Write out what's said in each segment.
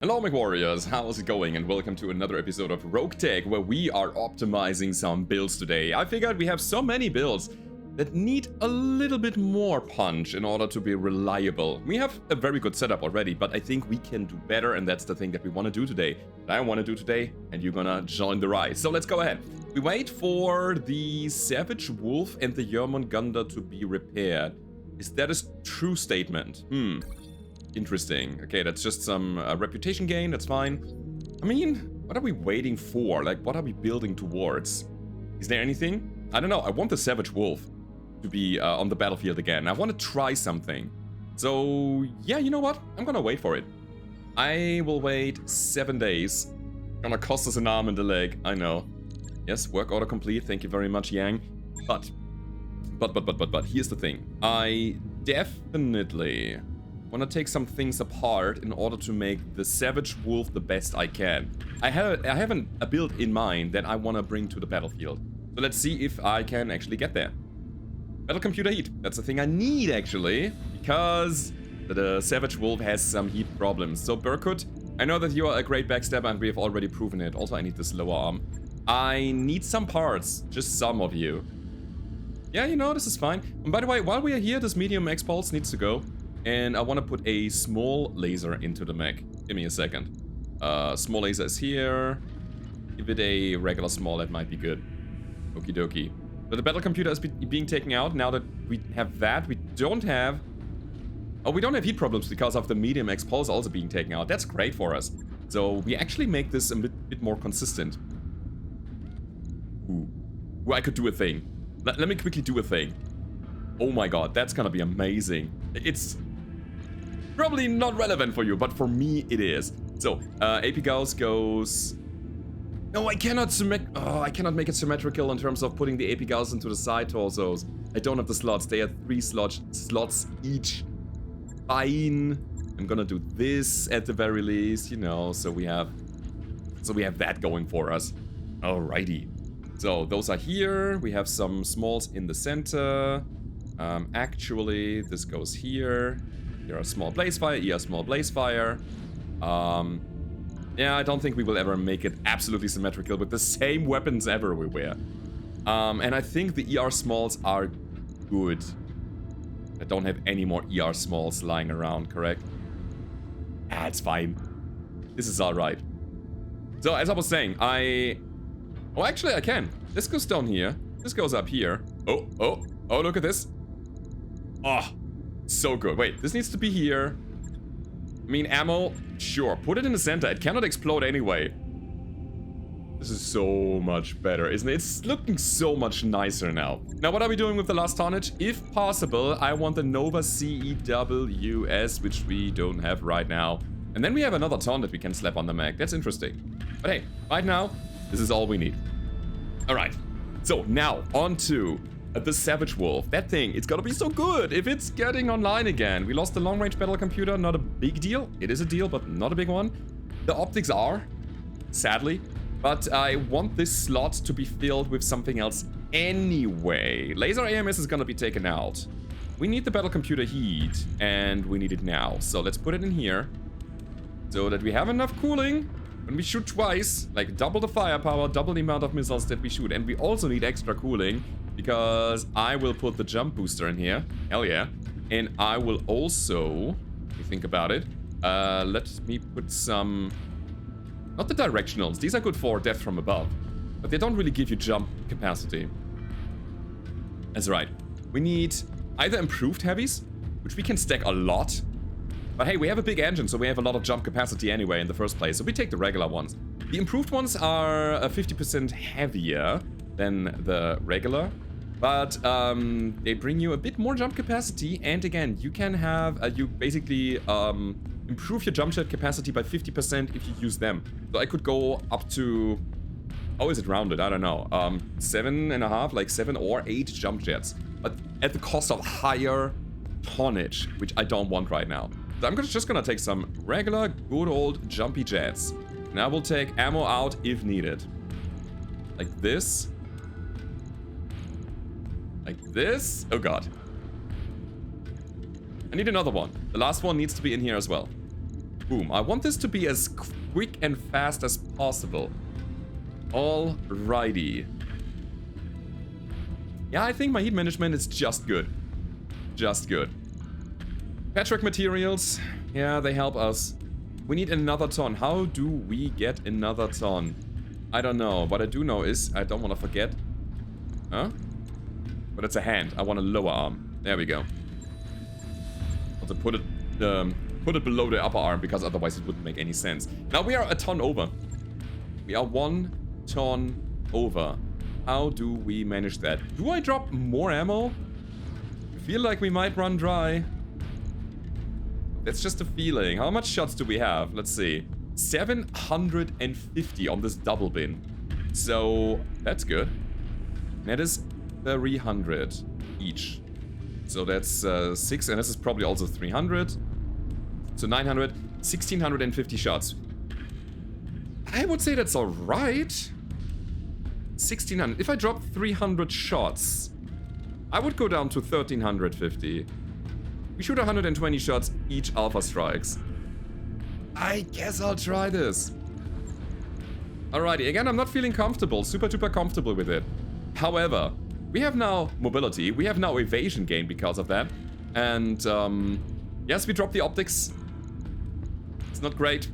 Hello Mech Warriors, how's it going? And welcome to another episode of Roguetech, where we are optimizing some builds today. I figured we have so many builds that need a little bit more punch in order to be reliable. We have a very good setup already, but I think we can do better, and that's the thing that we want to do today. That I want to do today, and you're gonna join the ride. So let's go ahead. We wait for the Savage Wolf and the Jormungandr to be repaired. Is that a true statement? Interesting. Okay, that's just some reputation gain, that's fine. I mean, what are we waiting for? Like, what are we building towards? Is there anything? I don't know. I want the Savage Wolf to be on the battlefield again. I want to try something. So, yeah, you know what? I'm gonna wait for it. I will wait 7 days. Gonna cost us an arm and a leg, I know. Yes, work order complete. Thank you very much, Yang. But, here's the thing. I definitely want to take some things apart in order to make the Savage Wolf the best I can. I have a build in mind that I want to bring to the battlefield. So let's see if I can actually get there. Battle computer heat. That's the thing I need, actually, because the Savage Wolf has some heat problems. So Burkut, I know that you are a great backstabber and we have already proven it. Also, I need this lower arm. I need some parts, just some of you. Yeah, you know, this is fine. And by the way, while we are here, this medium Mech pulse needs to go. And I want to put a small laser into the mech. Give me a second. Small laser is here. Give it a regular small, that might be good. Okie dokie. But the battle computer is being taken out. Now that we have that, we don't have... Oh, we don't have heat problems because of the medium Mech pulse also being taken out. That's great for us. So we actually make this a bit more consistent. Ooh, I could do a thing. Let me quickly do a thing. Oh my god, that's gonna be amazing. It's probably not relevant for you, but for me it is. So, AP Gauss goes... No, I cannot make it symmetrical in terms of putting the AP Gauss into the side torsos. I don't have the slots. They are 3 slots each. Fine. I'm gonna do this at the very least, you know, so we have that going for us. Alrighty. So, those are here. We have some smalls in the center. Actually, this goes here. Here are small blaze fire, here are small blaze fire. Yeah, I don't think we will ever make it absolutely symmetrical with the same weapons everywhere. And I think the ER smalls are good. I don't have any more ER smalls lying around, correct? Ah, it's fine. This is alright. So, as I was saying, Oh, actually, I can. This goes down here. This goes up here. Oh, look at this. Oh, so good. Wait, this needs to be here. I mean, ammo, sure. Put it in the center. It cannot explode anyway. This is so much better, isn't it? It's looking so much nicer now. Now, what are we doing with the last tonnage? If possible, I want the Nova CEWS, which we don't have right now. And then we have another ton that we can slap on the mech. That's interesting. But hey, right now, this is all we need. Alright. So, now, on to the Savage Wolf. That thing, it's gonna be so good if it's getting online again. We lost the long-range battle computer, not a big deal. It is a deal, but not a big one. The optics are, sadly. But I want this slot to be filled with something else anyway. Laser AMS is gonna be taken out. We need the battle computer heat, and we need it now. So let's put it in here, so that we have enough cooling when we shoot twice. Like, double the firepower, double the amount of missiles that we shoot. And we also need extra cooling, because I will put the jump booster in here. Hell yeah. And I will also, if you think about it, let me put some... Not the directionals. These are good for death from above. But they don't really give you jump capacity. That's right. We need either improved heavies, which we can stack a lot. But hey, we have a big engine, so we have a lot of jump capacity anyway in the first place. So we take the regular ones. The improved ones are 50% heavier than the regular. But they bring you a bit more jump capacity. And again, you can have... you basically improve your jump jet capacity by 50% if you use them. So I could go up to... How is it rounded? I don't know. 7.5, like 7 or 8 jump jets. But at the cost of higher tonnage, which I don't want right now. So I'm just gonna take some regular, good old jumpy jets. And I will take ammo out if needed. Like this. Like this. Oh god. I need another one. The last one needs to be in here as well. Boom. I want this to be as quick and fast as possible. Alrighty. Yeah, I think my heat management is just good. Just good. Patchwork materials. Yeah, they help us. We need another ton. How do we get another ton? I don't know. What I do know is, I don't want to forget. Huh? But it's a hand. I want a lower arm. There we go. Also put it below the upper arm, because otherwise it wouldn't make any sense. Now we are a ton over. We are 1 ton over. How do we manage that? Do I drop more ammo? I feel like we might run dry. That's just a feeling. How much shots do we have? Let's see. 750 on this double bin. So that's good. That is 300 each. So that's 6, and this is probably also 300. So 900, 1650 shots. I would say that's alright. 1600. If I drop 300 shots, I would go down to 1350. We shoot 120 shots each alpha strikes. I guess I'll try this. Alrighty, again, I'm not feeling comfortable, super duper comfortable with it. However, we have now mobility, we have now evasion gain because of that. And yes, we dropped the optics. It's not great,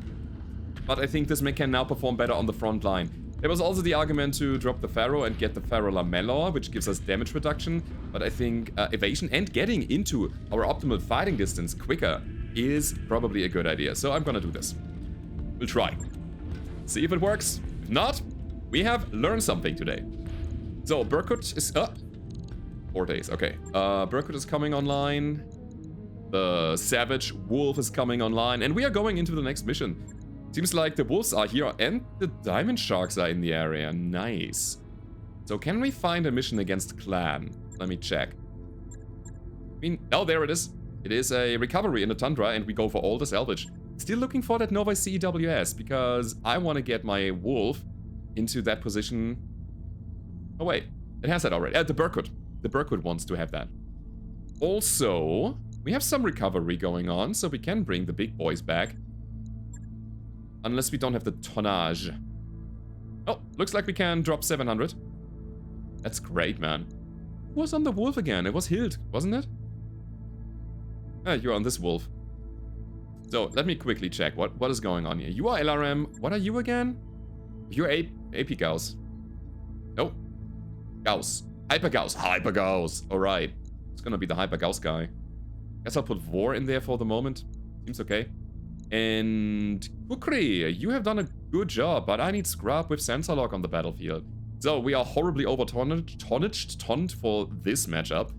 but I think this mech can now perform better on the front line. There was also the argument to drop the Pharaoh and get the Pharaoh Lamellar, which gives us damage reduction. But I think evasion and getting into our optimal fighting distance quicker is probably a good idea. So I'm gonna do this. We'll try. See if it works. If not, we have learned something today. So Berkut is... 4 days, okay. Berkut is coming online. The Savage Wolf is coming online. And we are going into the next mission. Seems like the wolves are here and the diamond sharks are in the area. Nice. So can we find a mission against Clan? Let me check. I mean, oh, there it is. It is a recovery in the tundra and we go for all the salvage. Still looking for that Nova CEWS because I want to get my wolf into that position. Oh wait, it has that already. The Berkut. The Berkut wants to have that. Also, we have some recovery going on, so we can bring the big boys back. Unless we don't have the tonnage. Oh, looks like we can drop 700. That's great, man. Who was on the wolf again? It was Hild, wasn't it? Ah, you're on this wolf. So, let me quickly check what is going on here. You are LRM. What are you again? You're AP Gauss. No. Gauss. Hyper Gauss. Hyper Gauss. Alright. It's gonna be the Hyper Gauss guy. Guess I'll put Vor in there for the moment. Seems okay. And Kukri, you have done a good job, but I need scrap with sensor lock on the battlefield. So we are horribly tonned for this matchup,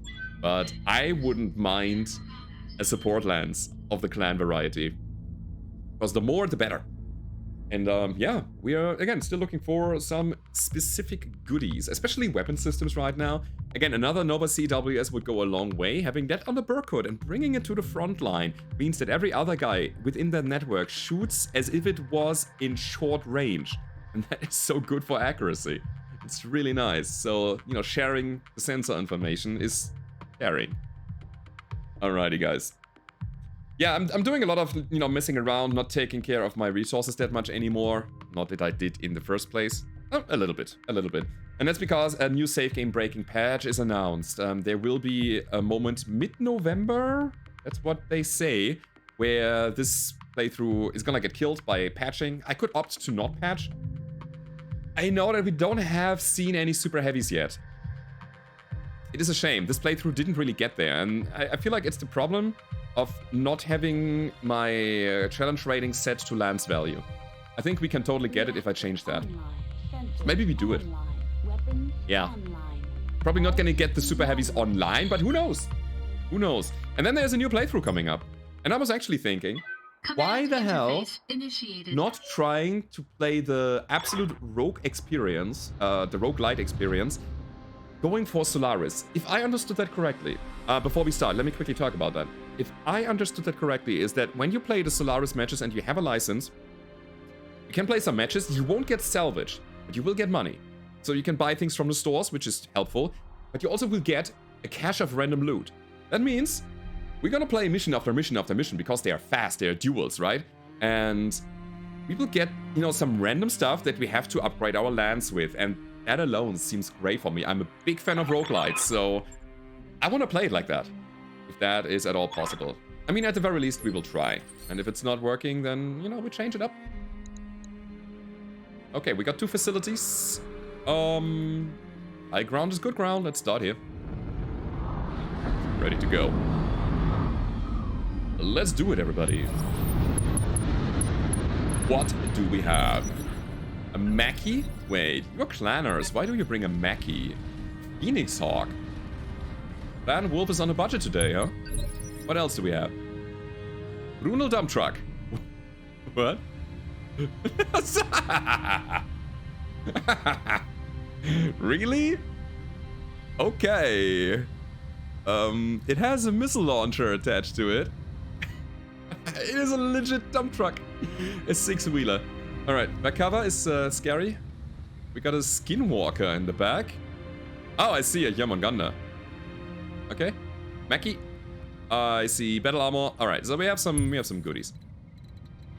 but I wouldn't mind a support lance of the clan variety. Because the more, the better. And yeah, we are, again, still looking for some specific goodies, especially weapon systems right now. Again, another Nova CWS would go a long way. Having that on the Berkut and bringing it to the front line means that every other guy within that network shoots as if it was in short range. And that is so good for accuracy. It's really nice. So, you know, sharing the sensor information is caring. Alrighty, guys. Yeah, I'm doing a lot of, you know, messing around, not taking care of my resources that much anymore. Not that I did in the first place. Oh, a little bit. And that's because a new save game breaking patch is announced. There will be a moment mid-November, that's what they say, where this playthrough is gonna get killed by patching. I could opt to not patch. I know that we don't have seen any super heavies yet. It is a shame. This playthrough didn't really get there, and I feel like it's the problem of not having my challenge rating set to Lance value. I think we can totally get it if I change that. Maybe we do it. Yeah. Probably not gonna get the super heavies online, but who knows? Who knows? And then there's a new playthrough coming up. And I was actually thinking, why the hell not trying to play the absolute rogue experience, the roguelite experience, going for Solaris? If I understood that correctly, before we start, let me quickly talk about that. If I understood that correctly, is that when you play the Solaris matches and you have a license, you can play some matches, you won't get salvage, but you will get money. So you can buy things from the stores, which is helpful, but you also will get a cache of random loot. That means we're gonna play mission after mission after mission because they are fast, they are duels, right? And we will get, you know, some random stuff that we have to upgrade our lands with. And that alone seems great for me. I'm a big fan of roguelites, so I want to play it like that. If that is at all possible. I mean, at the very least, we will try. And if it's not working, then, you know, we change it up. Okay, we got 2 facilities. High ground is good ground. Let's start here. Ready to go. Let's do it, everybody. What do we have? A Mechie? Wait, you're clanners. Why do you bring a Mechie? Phoenix Hawk. Clan Wolf is on a budget today, huh? What else do we have? Brunel Dump Truck. What? Really? Okay. It has a missile launcher attached to it. It is a legit dump truck. A 6-wheeler. Alright, back cover is scary. We got a Skinwalker in the back. Oh, I see a Jormungandr. Okay. Mechie. I see battle armor. Alright, so we have some goodies.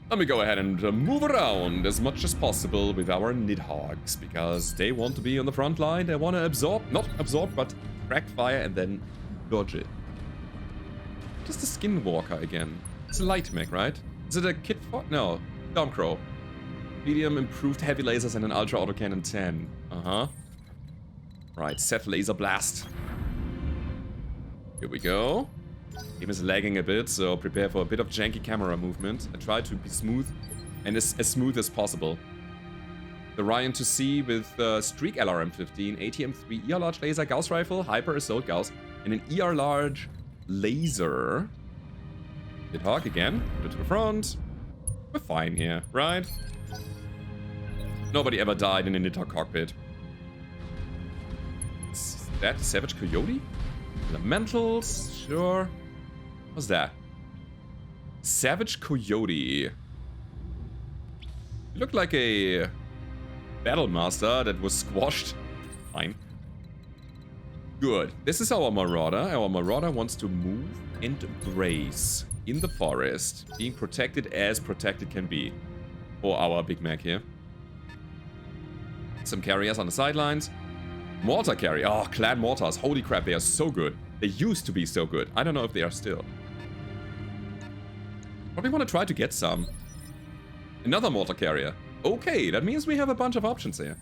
Let me go ahead and move around as much as possible with our Nidhogs, because they want to be on the front line. They want to absorb, not absorb, but crack fire and then dodge it. What is the Skinwalker again? It's a light mech, right? Is it a kit for? No, Stormcrow. Medium improved heavy lasers and an Ultra Autocannon 10. Uh-huh. Right, set laser blast. Here we go. Game is lagging a bit, so prepare for a bit of janky camera movement. I try to be smooth, and as smooth as possible. The Ryan to see with Streak LRM-15, ATM-3 ER large laser, Gauss rifle, Hyper Assault Gauss, and an ER large laser. Nidhogg again, put it to the front. We're fine here, right? Nobody ever died in a Nidhogg cockpit. Is that Savage Coyote? Elementals, sure. What's that? Savage Coyote. You look like a battle master that was squashed. Fine. Good. This is our Marauder. Our Marauder wants to move and brace in the forest, being protected as protected can be for our big Mech here. Some carriers on the sidelines. Mortar carrier. Oh, clan mortars. Holy crap, they are so good. They used to be so good. I don't know if they are still. Probably want to try to get some. Another mortar carrier. Okay, that means we have a bunch of options here.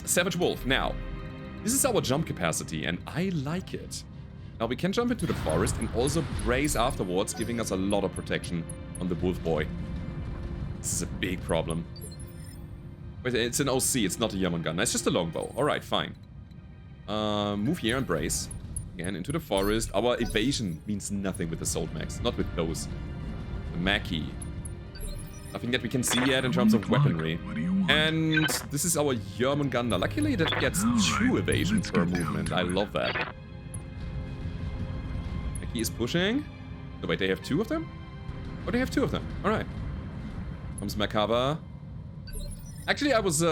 Savage Wolf. Now, this is our jump capacity, and I like it. Now, we can jump into the forest and also brace afterwards, giving us a lot of protection on the Wolf Boy. This is a big problem. Wait, it's an OC, it's not a Jormungandr. It's just a longbow. Alright, fine. Move here and brace. Again, into the forest. Our evasion means nothing with the Assault Mechs. Not with those. The Mechie. Nothing that we can see yet in terms of weaponry. And this is our Jormungandr. Luckily, that gets 2 evasion per movement. I love that. Mechie is pushing. Oh, wait, they have 2 of them? Oh, they have 2 of them. Alright. Comes Macabre. Actually, I was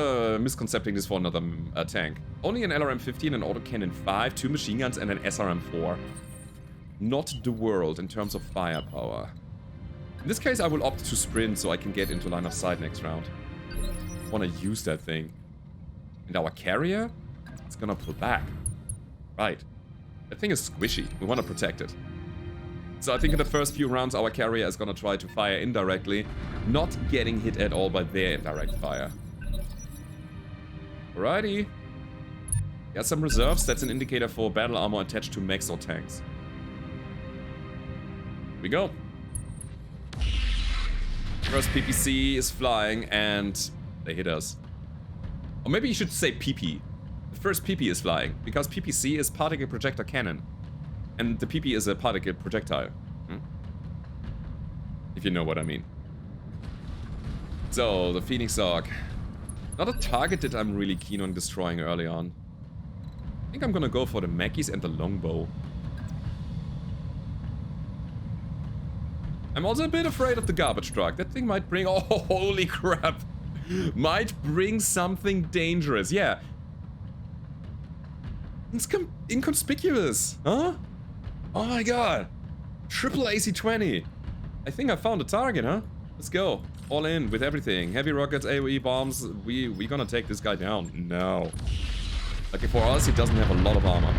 misconcepting this for another tank. Only an LRM-15, an Autocannon 5, 2 machine guns, and an SRM-4. Not the world in terms of firepower. In this case, I will opt to sprint so I can get into line of sight next round. I want to use that thing. And our carrier? It's gonna pull back. Right. That thing is squishy. We want to protect it. So I think in the first few rounds, our carrier is gonna try to fire indirectly, not getting hit at all by their indirect fire. Alrighty. Got some reserves. That's an indicator for battle armor attached to mechs or tanks. Here we go. First PPC is flying and they hit us. Or maybe you should say PP. The first PP is flying because PPC is particle projector cannon. And the PP is a particle projectile. If you know what I mean. So, the Phoenix Hawk. Not a target that I'm really keen on destroying early on. I think I'm gonna go for the Mechies and the longbow. I'm also a bit afraid of the garbage truck. That thing might bring... Oh, holy crap. Might bring something dangerous. Yeah. It's inconspicuous. Huh? Oh my god. Triple AC-20. I think I found a target, huh? Let's go. All in with everything. Heavy rockets, AoE bombs. We gonna take this guy down. No. Okay, for us, he doesn't have a lot of armor.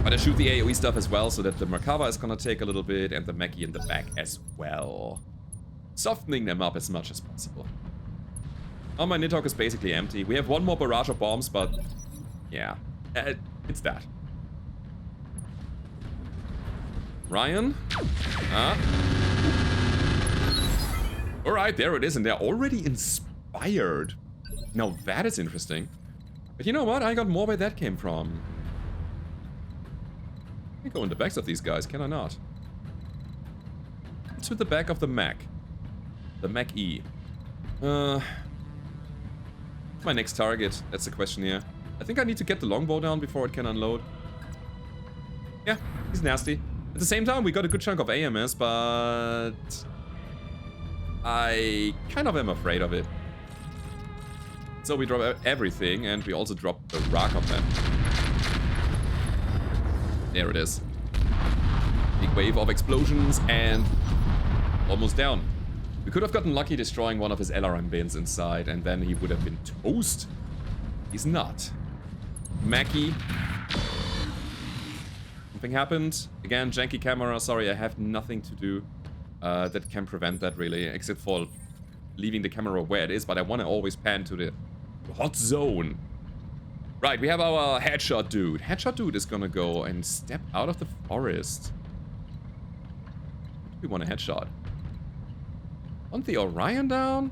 But I shoot the AoE stuff as well, so that the Merkava is gonna take a little bit, and the Mechie in the back as well. Softening them up as much as possible. Oh, my Nidhogg is basically empty. We have one more barrage of bombs, but yeah, it's that. Ryan? Alright, there it is, and they're already inspired. Now that is interesting. But you know what? I got more where that came from. I can go in the backs of these guys, can I not? To the back of the Mech. The Mech E. My next target? That's the question here. I think I need to get the longbow down before it can unload. Yeah, he's nasty. At the same time, we got a good chunk of AMS, but I kind of am afraid of it. So we drop everything, and we also drop the rock on them. There it is. Big wave of explosions, and almost down. We could have gotten lucky destroying one of his LRM bins inside, and then he would have been toast. He's not. Mackie. Something happened. Again, janky camera. Sorry, I have nothing to do that can prevent that, really, except for leaving the camera where it is, but I want to always pan to the hot zone. Right, we have our headshot dude. Headshot dude is gonna go and step out of the forest. We want a headshot. Want the Orion down?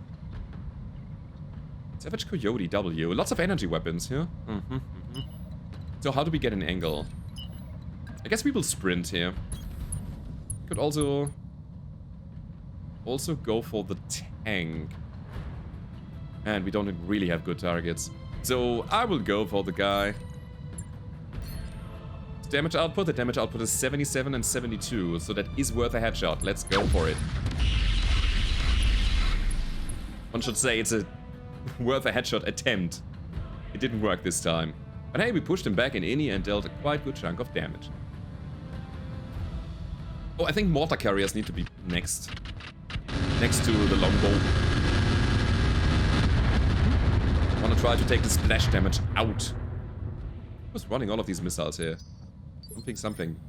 Savage Coyote W. Lots of energy weapons here. So how do we get an angle? I guess we will sprint here. Could also go for the tank. And we don't really have good targets. So I will go for the guy. Damage output. The damage output is 77 and 72. So that is worth a headshot. Let's go for it. One should say it's a worth a headshot attempt. It didn't work this time. But hey, we pushed him back in Inni and dealt a quite good chunk of damage. Oh, I think mortar carriers need to be next. Next to the longbow. I want to try to take the splash damage out. Who's running all of these missiles here? Something.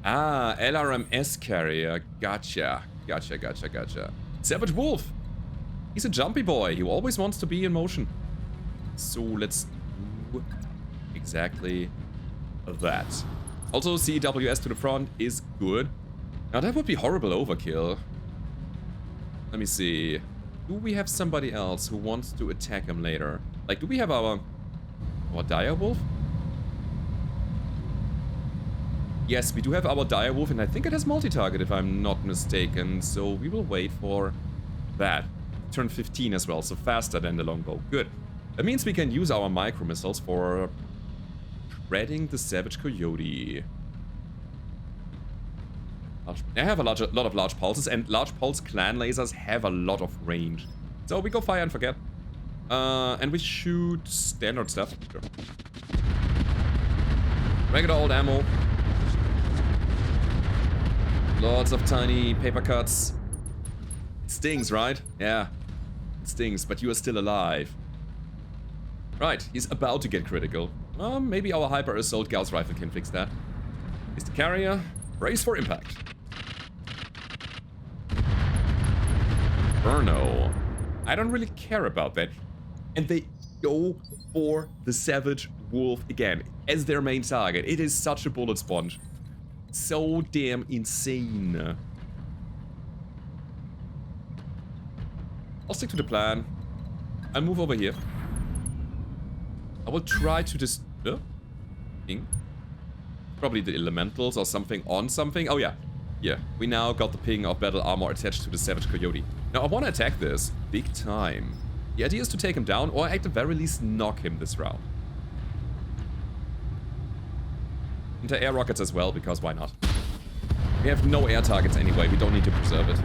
Ah, LRMS carrier. Gotcha. Savage Wolf. He's a jumpy boy. He always wants to be in motion. So let's do exactly that. Also, CWS to the front is good. Now that would be horrible overkill. Let me see. Do we have somebody else who wants to attack him later? Like, do we have our direwolf? Yes, we do have our direwolf, and I think it has multi-target if I'm not mistaken. So we will wait for that. Turn 15 as well, so faster than the longbow. Good. That means we can use our micro missiles for shredding the Savage Coyote. I have a lot of large pulses, and large pulse clan lasers have a lot of range. So we go fire and forget. And we shoot standard stuff. Sure. Regular old ammo. Lots of tiny paper cuts. It stings, right? Yeah. It stings, but you are still alive. Right, he's about to get critical. Maybe our Hyper Assault Gauss Rifle can fix that. Is the carrier. Brace for impact. Burno. I don't really care about that. And they go for the Savage Wolf again as their main target. It is such a bullet sponge. So damn insane. I'll stick to the plan. I'll move over here. I will try to just... Probably the elementals or something on something. Oh yeah. Yeah, we now got the ping of battle armor attached to the Savage Coyote. Now I want to attack this big time. The idea is to take him down, or at the very least knock him this round. Anti-air rockets as well, because why not? We have no air targets anyway, we don't need to preserve it.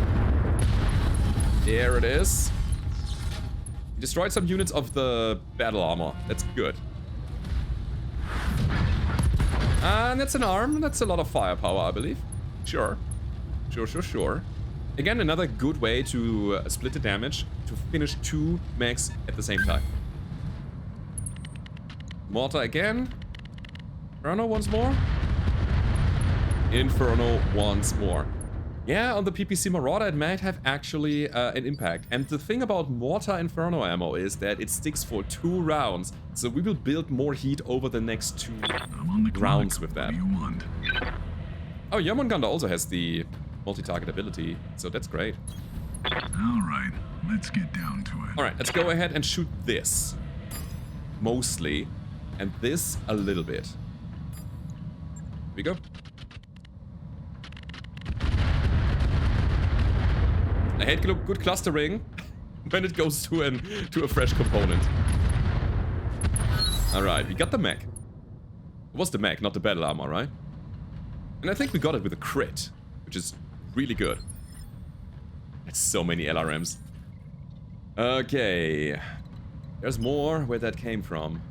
There it is. We destroyed some units of the battle armor. That's good. And that's an arm. That's a lot of firepower, I believe. Sure. Sure. Again, another good way to split the damage, to finish 2 mechs at the same time. Mortar again. Inferno once more. Inferno once more. Yeah, on the PPC Marauder, it might have actually an impact. And the thing about Mortar Inferno ammo is that it sticks for 2 rounds. So we will build more heat over the next 2 rounds with that. Oh, Jormungandr also has the multi-target ability, so that's great. Alright, let's get down to it. Alright, let's go ahead and shoot this. Mostly. And this a little bit. Here we go. I hate good clustering when it goes to a fresh component. Alright, we got the mech. It was the mech, not the battle armor, right? And I think we got it with a crit, which is really good. That's so many LRMs. Okay. There's more where that came from.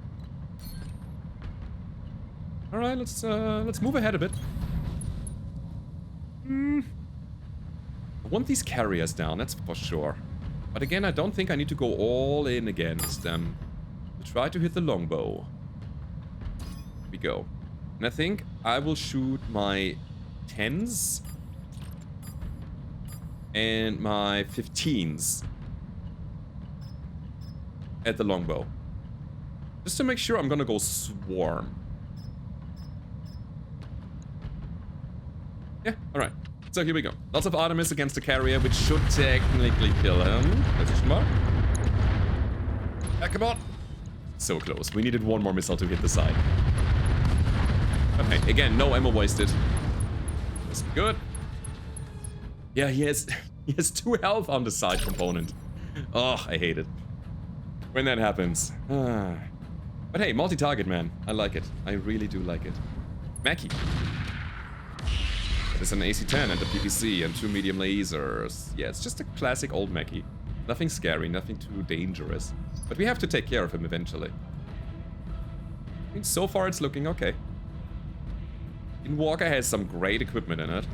Alright, let's move ahead a bit. I want these carriers down, that's for sure. But again, I don't think I need to go all in against them. We'll try to hit the longbow. Here we go. And I think I will shoot my 10s and my 15s at the longbow. Just to make sure I'm gonna go swarm. Yeah, alright. So here we go. Lots of Artemis against the carrier, which should technically kill him. Question mark. Come on. So close. We needed 1 more missile to hit the side. Okay, again, no ammo wasted. That's good. Yeah, he has 2 health on the side component. Oh, I hate it when that happens. But hey, multi-target, man. I like it. I really do like it. Mackie. There's an AC-10 and a PPC and 2 medium lasers. Yeah, it's just a classic old Mackie. Nothing scary, nothing too dangerous. But we have to take care of him eventually. I mean, so far it's looking okay. Walker has some great equipment in it.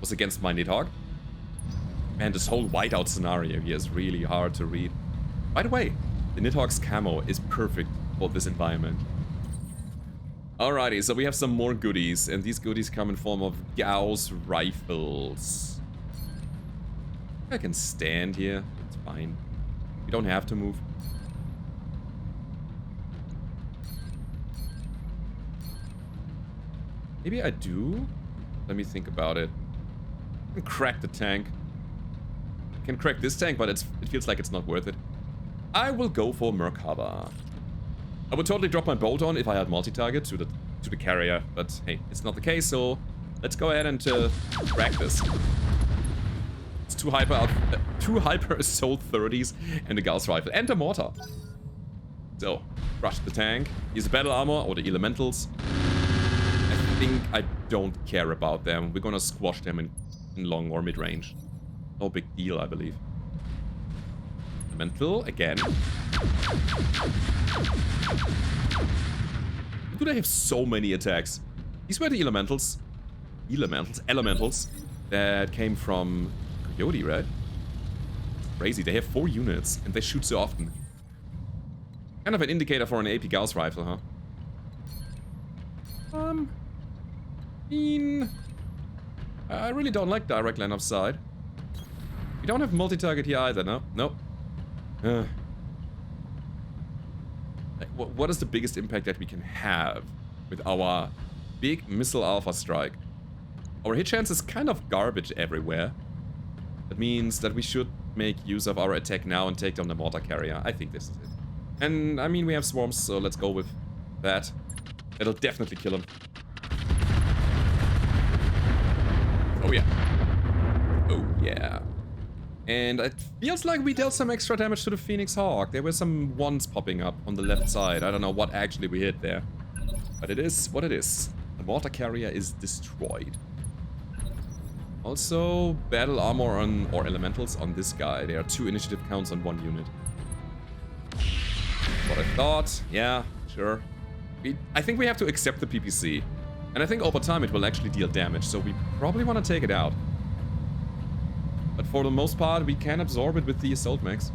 Was against my Nidhogg. Man, this whole whiteout scenario here is really hard to read. By the way, the Nidhogg's camo is perfect for this environment. Alrighty, so we have some more goodies, and these goodies come in form of Gauss rifles. I can stand here, it's fine. We don't have to move. Maybe I do? Let me think about it. I can crack the tank. I can crack this tank, but it feels like it's not worth it. I will go for Merkaba. I would totally drop my bolt on if I had multi-target to the carrier, but hey, it's not the case, so let's go ahead and crack this. It's 2 hyper assault 30s and a Gauss rifle and a mortar. So, crush the tank. Use the battle armor or the elementals. I think I don't care about them. We're gonna squash them in long or mid-range. No big deal, I believe. Elemental again. Do they have so many attacks? These were the elementals. Elementals that came from Coyote, right? Crazy, they have 4 units and they shoot so often. Kind of an indicator for an AP Gauss rifle, huh? I really don't like direct line of sight. We don't have multi-target here either, no? Nope. What is the biggest impact that we can have with our big missile alpha strike? Our hit chance is kind of garbage everywhere. That means that we should make use of our attack now and take down the mortar carrier. I think this is it. And I mean, we have swarms, so let's go with that. That'll definitely kill him. Oh yeah. Oh yeah. And it feels like we dealt some extra damage to the Phoenix Hawk. There were some ones popping up on the left side. I don't know what actually we hit there. But it is what it is. The mortar carrier is destroyed. Also, battle armor on, or elementals on this guy. There are 2 initiative counts on 1 unit. what I thought. Yeah, sure. I think we have to accept the PPC. And I think over time it will actually deal damage, so we probably want to take it out. But for the most part, we can absorb it with the assault mechs.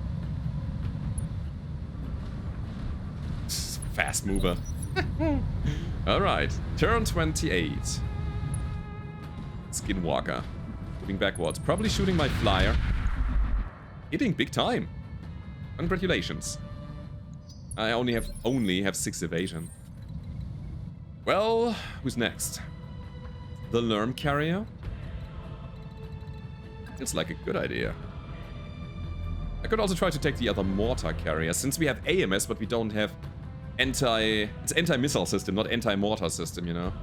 Fast mover. Alright, turn 28. Skinwalker. Moving backwards. Probably shooting my flyer. Hitting big time. Congratulations. I only have 6 evasion. Well, who's next? The Lerm Carrier? It's like a good idea. I could also try to take the other Mortar Carrier, since we have AMS, but we don't have it's anti-missile system, not anti-mortar system, you know.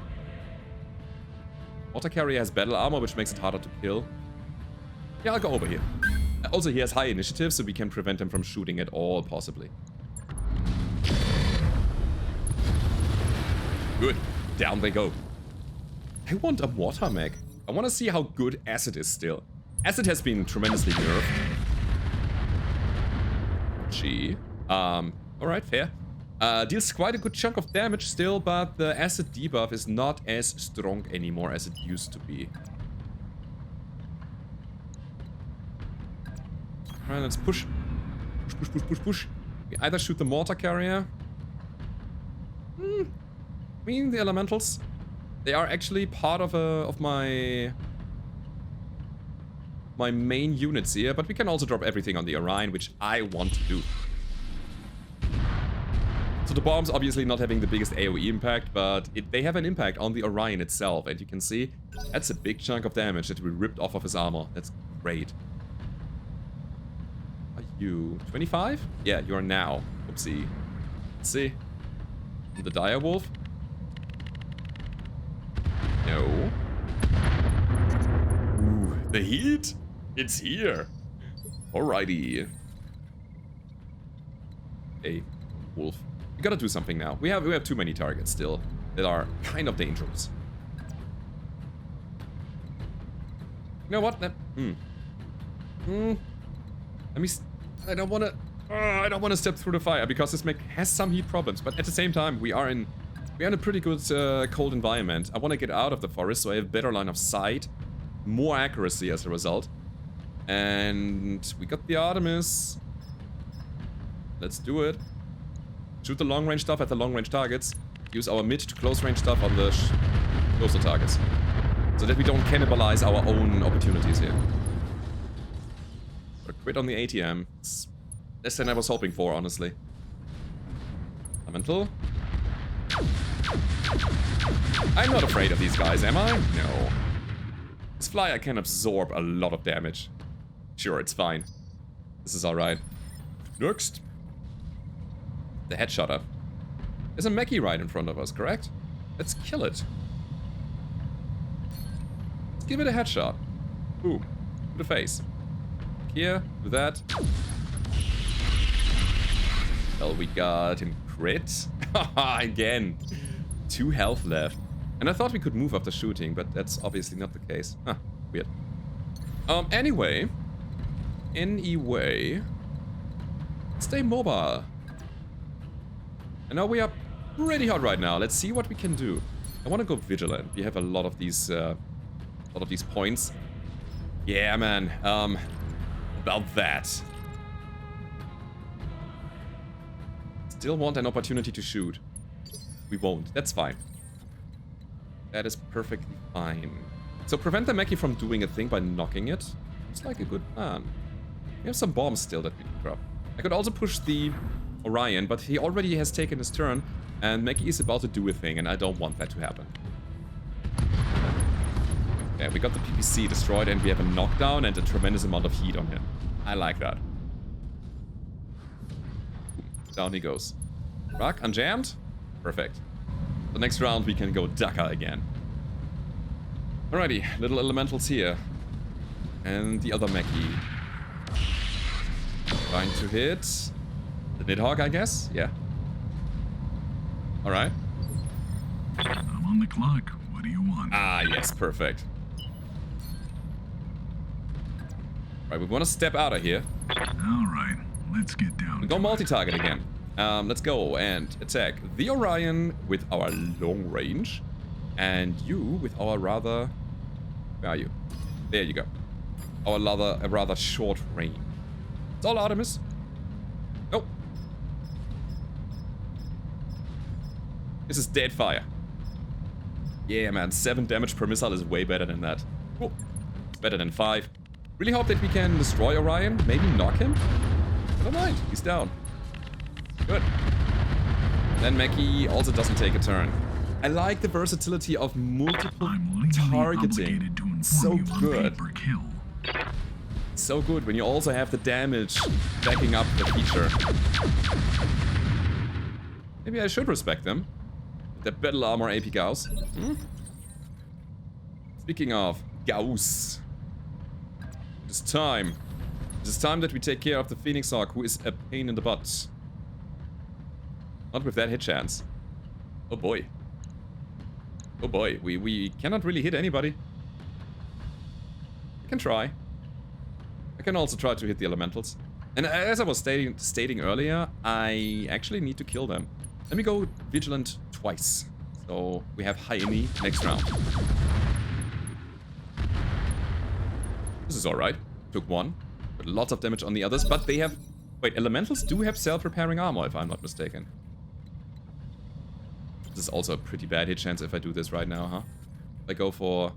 Mortar Carrier has battle armor, which makes it harder to kill. Yeah, I'll go over here. Also, he has high initiative, so we can prevent him from shooting at all, possibly. Good. Down they go. I want a Mortar Mech. I want to see how good Acid is still. Acid has been tremendously nerfed. Gee. Alright, fair. Deals quite a good chunk of damage still, but the Acid debuff is not as strong anymore as it used to be. Alright, let's push. Push. We either shoot the Mortar Carrier. I mean, the Elementals. They are actually part of my main units here, but we can also drop everything on the Orion, which I want to do. So the bombs obviously not having the biggest AoE impact, but they have an impact on the Orion itself, and you can see that's a big chunk of damage that we ripped off of his armor. That's great. Are you 25? Yeah, you are now. Oopsie. Let's see. The Direwolf? No. Ooh, the heat? It's here. Alrighty. Hey, Wolf. We gotta do something now. We have too many targets still that are kind of dangerous. You know what? Let me. I don't wanna step through the fire because this mech has some heat problems. But at the same time, we are in a pretty good cold environment. I want to get out of the forest so I have better line of sight, more accuracy as a result. And we got the Artemis. Let's do it. Shoot the long-range stuff at the long-range targets. Use our mid to close-range stuff on the closer targets. So that we don't cannibalize our own opportunities here. Or quit on the ATM. It's less than I was hoping for, honestly. Elemental. I'm not afraid of these guys, am I? No. This flyer can absorb a lot of damage. Sure, it's fine. This is alright. Next. The headshotter. There's a Mechie right in front of us, correct? Let's kill it. Let's give it a headshot. Boom. To the face. Here, do that. Well, we got him crit. Again. 2 health left. And I thought we could move after shooting, but that's obviously not the case. Huh, weird. Anyway. Stay mobile. I know we are pretty hot right now. Let's see what we can do. I want to go vigilant. We have a lot of these points. Yeah, man. About that. Still want an opportunity to shoot. We won't. That's fine. That is perfectly fine. So prevent the Mechie from doing a thing by knocking it. It's like a good plan. We have some bombs still that we can drop. I could also push the Orion, but he already has taken his turn, and Mechie is about to do a thing, and I don't want that to happen. Okay, we got the PPC destroyed, and we have a knockdown and a tremendous amount of heat on him. I like that. Down he goes. Rock, unjammed? Perfect. The next round we can go Ducker again. Alrighty, little elementals here. And the other Mechie. Trying to hit the Nidhogg, I guess? Yeah. Alright. I'm on the clock. What do you want? Ah, yes, perfect. Right, we want to step out of here. Alright, let's get down. Go multi-target again. Let's go and attack the Orion with our long range. And you with our rather... Where are you? There you go. Our rather short range. It's all Artemis. Nope. This is dead fire. Yeah, man. 7 damage per missile is way better than that. Cool. It's better than 5. Really hope that we can destroy Orion. Maybe knock him. Never mind. He's down. Good. Then Mechie also doesn't take a turn. I like the versatility of multiple targeting. So good. So good when you also have the damage backing up the feature. Maybe I should respect them. The battle armor AP Gauss. Speaking of Gauss. It is time. It is time that we take care of the Phoenix Hawk, who is a pain in the butt. Not with that hit chance. Oh boy. Oh boy, we cannot really hit anybody. I can try. I can also try to hit the elementals. And as I was stating earlier, I actually need to kill them. Let me go vigilant twice. So we have high enemy next round. This is alright. Took one. But lots of damage on the others. But they have... Wait, elementals do have self-repairing armor, if I'm not mistaken. This is also a pretty bad hit chance if I do this right now, huh? If I go for...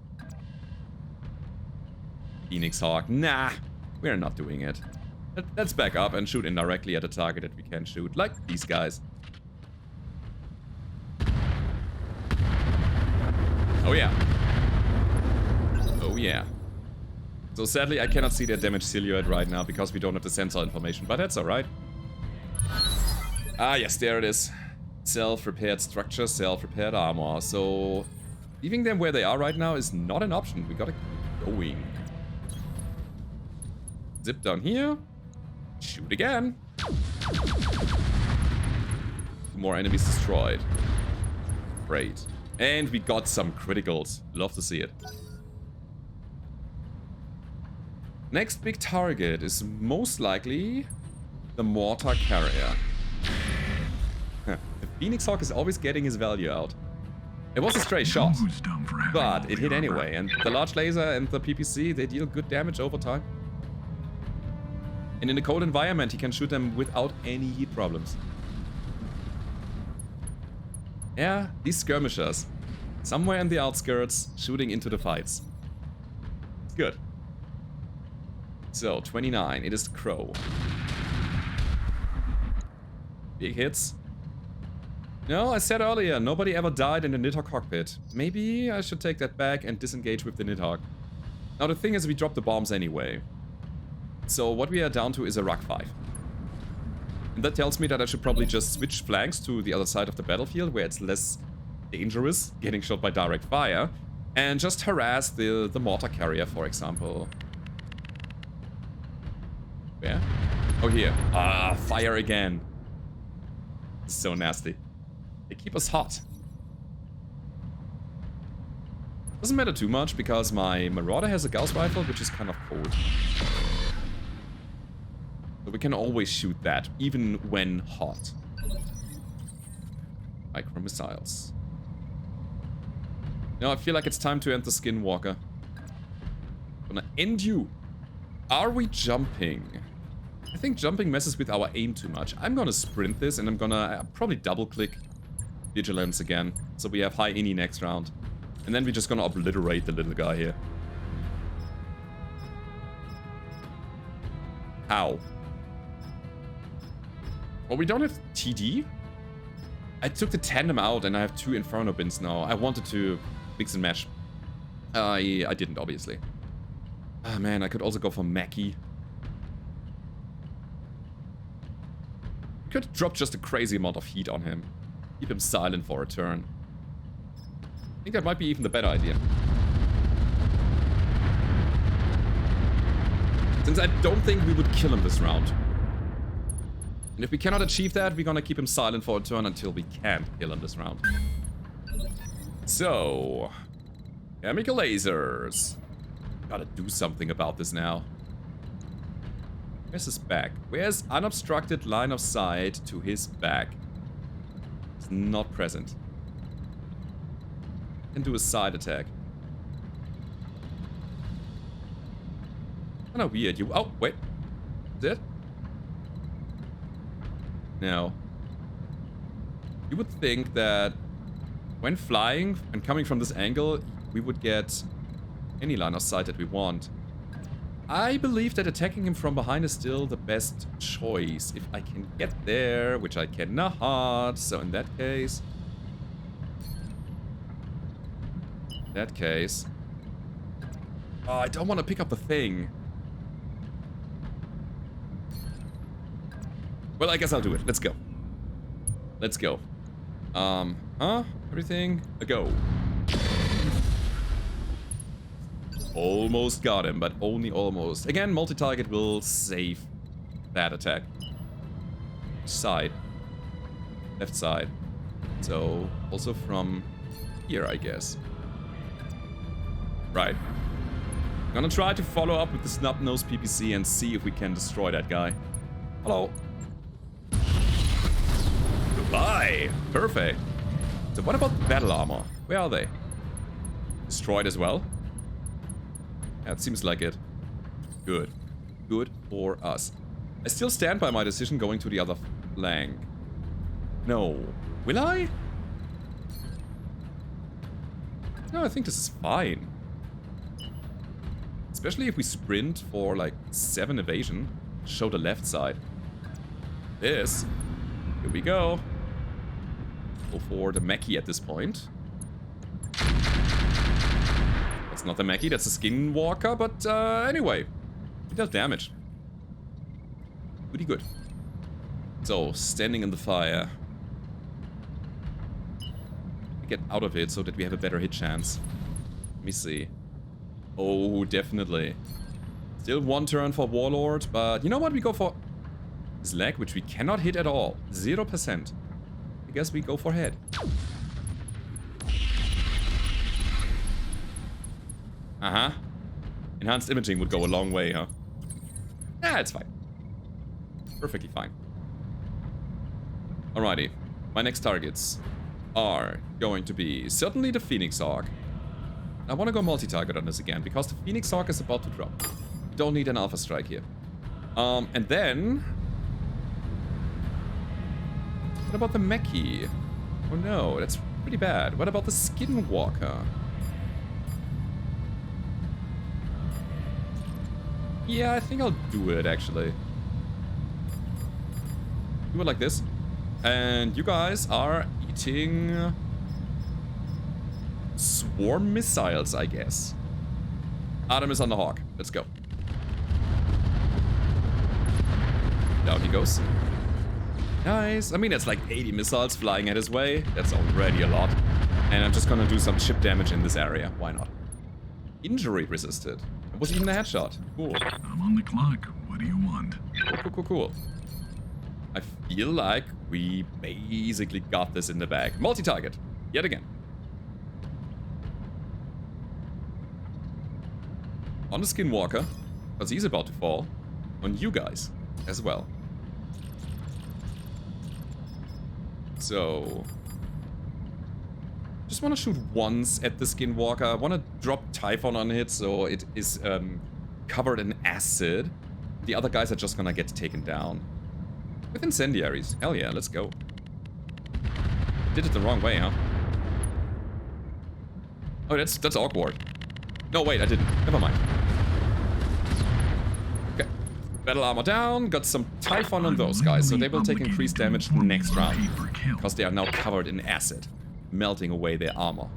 Phoenix Hawk. Nah! We're not doing it. Let's back up and shoot indirectly at a target that we can shoot. Like these guys. Oh yeah. Oh yeah. So sadly I cannot see their damage silhouette right now because we don't have the sensor information, but that's alright. Ah yes, there it is. Self-repaired structure, self-repaired armor. So leaving them where they are right now is not an option. We gotta keep going. Zip down here. Shoot again. 2 more enemies destroyed. Great. And we got some criticals. Love to see it. Next big target is most likely the mortar carrier. The Phoenix Hawk is always getting his value out. It was a stray shot, but it hit anyway. And the large laser and the PPC, they deal good damage over time. And in a cold environment, he can shoot them without any heat problems. Yeah, these skirmishers. Somewhere in the outskirts, shooting into the fights. It's good. So, 29. It is Crow. Big hits. No, I said earlier, nobody ever died in the Nidhogg cockpit. Maybe I should take that back and disengage with the Nidhogg. Now, the thing is, we dropped the bombs anyway. So, what we are down to is a Rock 5. And that tells me that I should probably just switch flanks to the other side of the battlefield, where it's less dangerous getting shot by direct fire, and just harass the mortar carrier, for example. Where? Oh, here. Ah, fire again. So nasty. They keep us hot. Doesn't matter too much, because my Marauder has a Gauss rifle, which is kind of cold. So we can always shoot that, even when hot. Micro missiles. Now I feel like it's time to end the Skinwalker. Gonna end you. Are we jumping? I think jumping messes with our aim too much. I'm gonna sprint this and I'm gonna probably double click Vigilance again. So we have high ini next round. And then we're just gonna obliterate the little guy here. Ow. Well, we don't have TD. I took the tandem out and I have 2 Inferno bins now. I wanted to mix and match. I didn't, obviously. Ah, man, I could also go for Mackie. Could drop just a crazy amount of heat on him. Keep him silent for a turn. I think that might be even the better idea. Since I don't think we would kill him this round. And if we cannot achieve that, we're gonna keep him silent for a turn until we can't kill him this round. So... chemical lasers. Gotta do something about this now. Where's his back? Where's unobstructed line of sight to his back? It's not present. Can do a side attack. Kinda weird. You. Oh, wait. Is it? No. You would think that when flying and coming from this angle, we would get any line of sight that we want. I believe that attacking him from behind is still the best choice. If I can get there, which I cannot. So in that case... Oh, I don't want to pick up the thing. Well, I guess I'll do it. Let's go. Let's go. Everything a go. Almost got him, but only almost. Again, multi-target will save that attack. Side. Left side. So, also from here, I guess. Right. Gonna try to follow up with the snub-nosed PPC and see if we can destroy that guy. Hello. Goodbye. Perfect. So what about the battle armor? Where are they? Destroyed as well? Yeah, it seems like it. Good. Good for us. I still stand by my decision going to the other flank. No. Will I? No, I think this is fine. Especially if we sprint for like 7 evasion. Show the left side. This. Here we go. Go for the Mechie at this point. That's not the Mechie, that's a Skinwalker, but anyway. He does damage. Pretty good. So, standing in the fire. Get out of it so that we have a better hit chance. Let me see. Oh, definitely. Still 1 turn for Warlord, but you know what? We go for his leg, which we cannot hit at all. 0%. I guess we go for head. Uh-huh. Enhanced imaging would go a long way, huh? Yeah, it's fine. Perfectly fine. Alrighty. My next targets are going to be certainly the Phoenix Hawk. I want to go multi-target on this again, because the Phoenix Hawk is about to drop. We don't need an Alpha Strike here. And then... What about the Mechie? Oh no, that's pretty bad. What about the Skinwalker? Yeah, I think I'll do it, actually. Do it like this. And you guys are eating... Swarm missiles, I guess. Adam is on the Hawk. Let's go. Down he goes. Nice. I mean, that's like 80 missiles flying at his way. That's already a lot. And I'm just gonna do some chip damage in this area. Why not? Injury resisted. It was even a headshot. Cool. I'm on the clock. What do you want? Cool. I feel like we basically got this in the bag. Multi-target. Yet again. On the Skinwalker, because he's about to fall. On you guys as well. So... Just want to shoot once at the Skinwalker. I want to drop Typhon on it so it is covered in acid. The other guys are just gonna get taken down. With incendiaries. Hell yeah, let's go. Did it the wrong way, huh? Oh, that's awkward. No, wait, I didn't. Never mind. Okay. Battle armor down. Got some Typhon on those guys, so they will take increased damage next round. Because they are now covered in acid. Melting away their armor.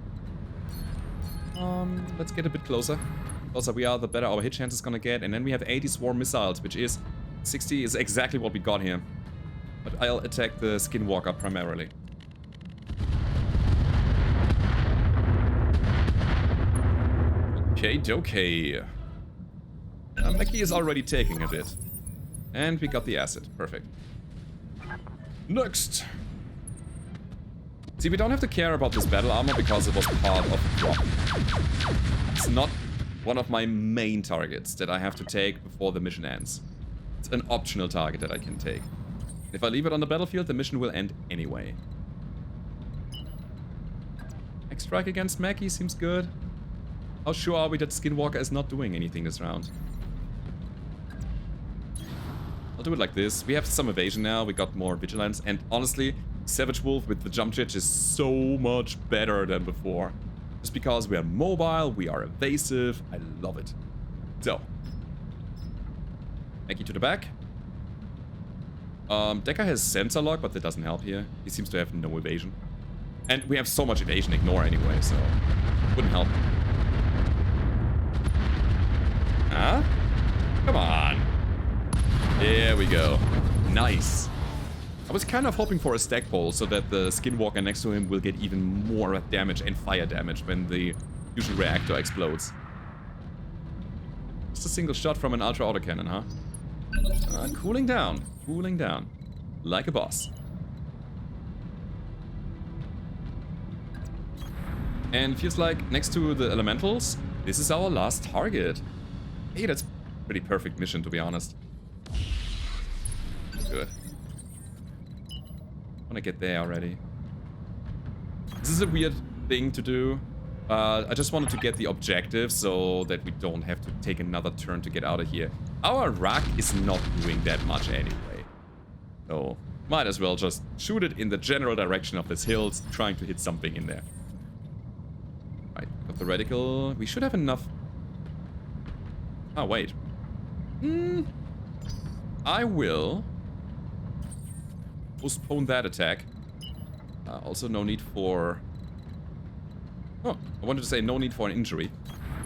Let's get a bit closer. The closer we are, the better our hit chance is gonna get. And then we have 80 swarm missiles, which is... 60 is exactly what we got here. But I'll attack the Skinwalker primarily. Okay. Mechie is already taking a bit. And we got the acid. Perfect. Next! See, we don't have to care about this battle armor because it was part of the drop. It's not one of my main targets that I have to take before the mission ends. It's an optional target that I can take. If I leave it on the battlefield, the mission will end anyway. Mech strike against Mechie seems good. How sure are we that Skinwalker is not doing anything this round? I'll do it like this. We have some evasion now, we got more vigilance, and honestly, Savage Wolf with the jump jet is so much better than before. Just because we are mobile, we are evasive, I love it. So. Mechie to the back. Decker has sensor lock, but that doesn't help here. He seems to have no evasion. And we have so much evasion ignore anyway, so wouldn't help. Huh? Come on. There we go. Nice. I was kind of hoping for a stack pole so that the Skinwalker next to him will get even more damage and fire damage when the fusion reactor explodes. Just a single shot from an Ultra Autocannon, huh? Cooling down. Cooling down. Like a boss. And feels like next to the elementals, this is our last target. Hey, that's pretty perfect mission, to be honest. Good. I wanna get there already. This is a weird thing to do. I just wanted to get the objective so that we don't have to take another turn to get out of here. Our rack is not doing that much anyway. So, might as well just shoot it in the general direction of this hill, trying to hit something in there. Right, got the reticle. We should have enough. Oh, wait. I will postpone that attack. Also, no need for... Oh, I wanted to say no need for an injury.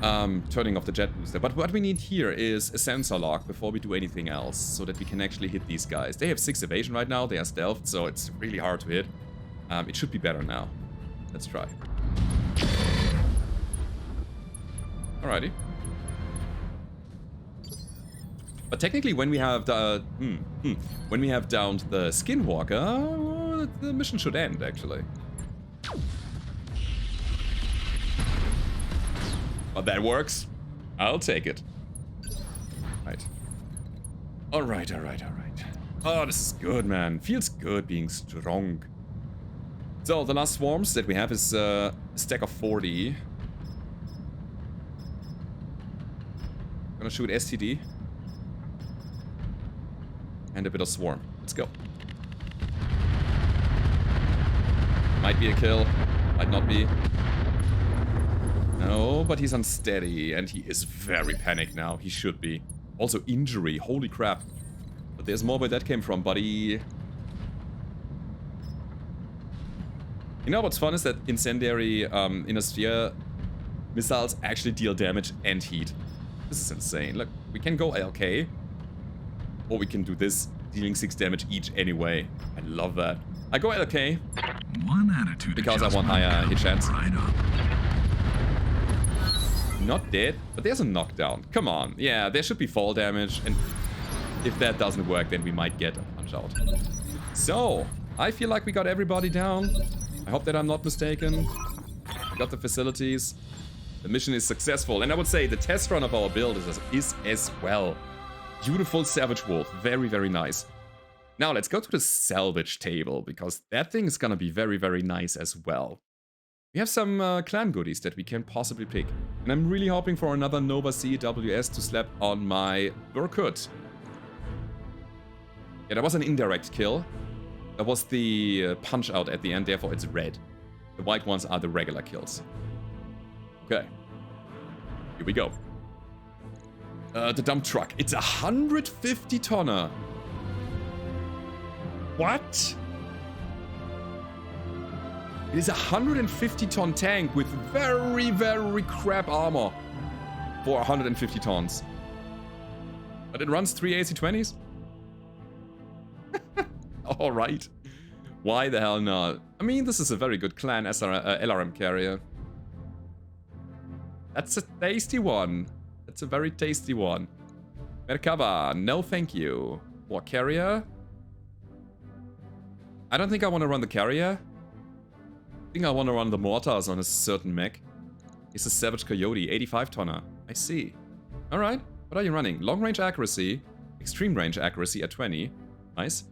Turning off the jet booster. But what we need here is a sensor lock before we do anything else, so that we can actually hit these guys. They have 6 evasion right now, they are stealthed, so it's really hard to hit. It should be better now. Let's try. Alrighty. But technically, when we have the when we have downed the Skinwalker, the mission should end actually. But that works. I'll take it. Right. Alright, alright, alright. Oh, this is good, man. Feels good being strong. So, the last swarms that we have is a stack of 40. Gonna shoot STD. And a bit of swarm. Let's go. Might be a kill. Might not be. No, but he's unsteady, and he is very panicked now. He should be. Also, injury. Holy crap. But there's more where that came from, buddy. You know what's fun is that incendiary inner sphere missiles actually deal damage and heat. This is insane. Look, we can go LK. Or we can do this, dealing 6 damage each anyway. I love that. I go LK. One attitude because I want higher hit chance. Right up. Not dead, but there's a knockdown. Come on. Yeah, there should be fall damage, and if that doesn't work, then we might get a punch out. So, I feel like we got everybody down. I hope that I'm not mistaken. We got the facilities. The mission is successful, and I would say the test run of our build is as well. Beautiful Savage Wolf. Very, very nice. Now, let's go to the salvage table, because that thing is gonna be very, very nice as well. We have some clan goodies that we can possibly pick. And I'm really hoping for another Nova CWS to slap on my Burkut. Yeah, that was an indirect kill. That was the punch out at the end, therefore it's red. The white ones are the regular kills. Okay. Here we go. The dump truck. It's a 150 tonner. What? It is a 150 ton tank with very, very crap armor for 150 tons. But it runs 3 AC-20s? Alright. Why the hell not? I mean, this is a very good clan LRM carrier. That's a tasty one. That's a very tasty one. Merkava, no thank you. War carrier? I don't think I want to run the carrier. I think I want to run the mortars on a certain mech. It's a Savage Coyote, 85 tonner. I see. Alright, what are you running? Long range accuracy, Extreme range accuracy at 20. Nice.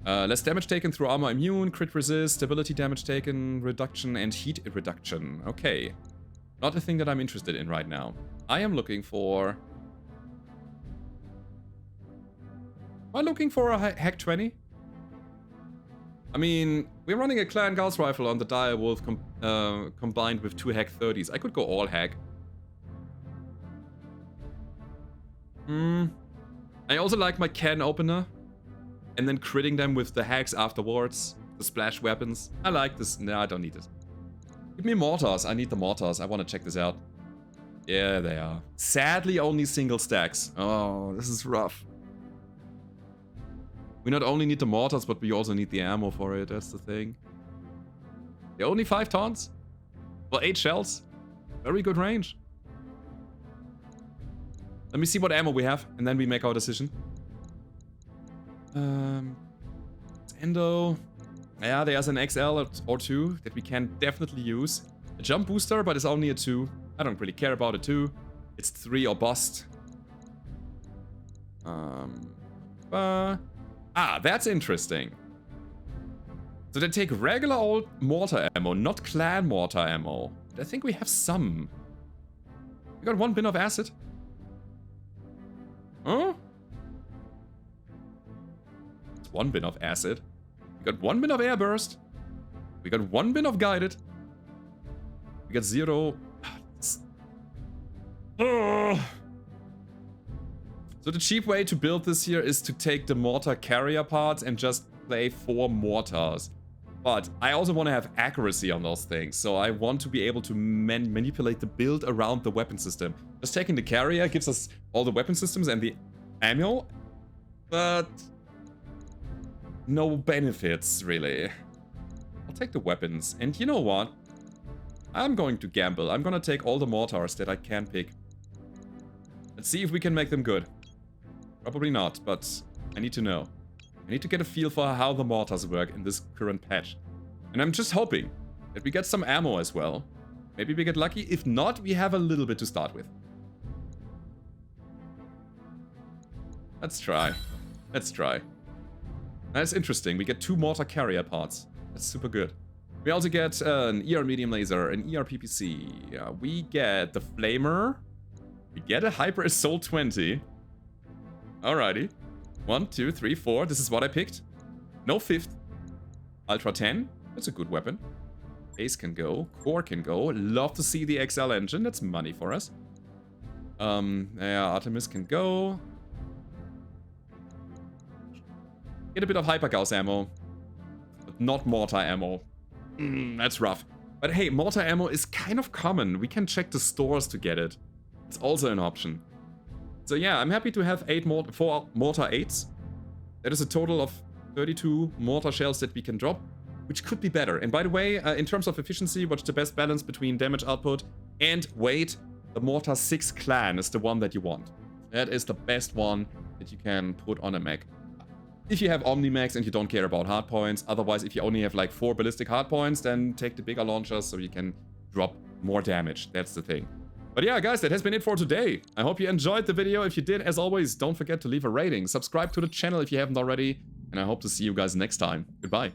Less damage taken through armor immune, crit resist, stability damage taken reduction, and heat reduction. Okay. Not a thing that I'm interested in right now. I am looking for... Am I looking for a Hack 20? I mean, we're running a Clan Gauss rifle on the Dire Wolf combined with 2 Hack 30s. I could go all Hack. I also like my can opener. And then critting them with the hacks afterwards. The splash weapons. I like this. No, I don't need it. Give me mortars. I need the mortars. I want to check this out. Yeah, they are. Sadly, only single stacks. Oh, this is rough. We not only need the mortars, but we also need the ammo for it. That's the thing. They're only 5 taunts. Well, 8 shells. Very good range. Let me see what ammo we have, and then we make our decision. Endo. Yeah, there's an XL or 2 that we can definitely use. A jump booster, but it's only a 2. I don't really care about a 2. It's 3 or bust. That's interesting. So they take regular old mortar ammo, not clan mortar ammo. I think we have some. We got 1 bin of acid. Huh? It's 1 bin of acid. We got 1 bin of airburst. We got 1 bin of guided. We got 0. So the cheap way to build this here is to take the mortar carrier parts and just play 4 mortars. But I also want to have accuracy on those things, so I want to be able to manipulate the build around the weapon system. Just taking the carrier gives us all the weapon systems and the ammo, but no benefits, really. I'll take the weapons, and you know what? I'm going to gamble. I'm gonna take all the mortars that I can pick. Let's see if we can make them good. Probably not, but I need to know. I need to get a feel for how the mortars work in this current patch. And I'm just hoping that we get some ammo as well. Maybe we get lucky. If not, we have a little bit to start with. Let's try. Let's try. That's interesting. We get 2 mortar carrier parts. That's super good. We also get an ER medium laser, an ER PPC. We get the flamer. We get a Hyper Assault 20. Alrighty. 1, 2, 3, 4. This is what I picked. No 5th. Ultra 10. That's a good weapon. Ace can go. Core can go. Love to see the XL engine. That's money for us. Yeah, Artemis can go. Get a bit of Hyper Gauss ammo. But not mortar ammo. That's rough. But hey, mortar ammo is kind of common. We can check the stores to get it. It's also an option. So yeah, I'm happy to have 4 mortar 8s. That is a total of 32 mortar shells that we can drop, which could be better. And by the way, in terms of efficiency, what's the best balance between damage output and weight? The mortar 6 clan is the one that you want. That is the best one that you can put on a mech. If you have Omni-Mechs and you don't care about hardpoints, otherwise if you only have like 4 ballistic hardpoints, then take the bigger launchers so you can drop more damage. That's the thing. But yeah, guys, that has been it for today. I hope you enjoyed the video. If you did, as always, don't forget to leave a rating. Subscribe to the channel if you haven't already. And I hope to see you guys next time. Goodbye.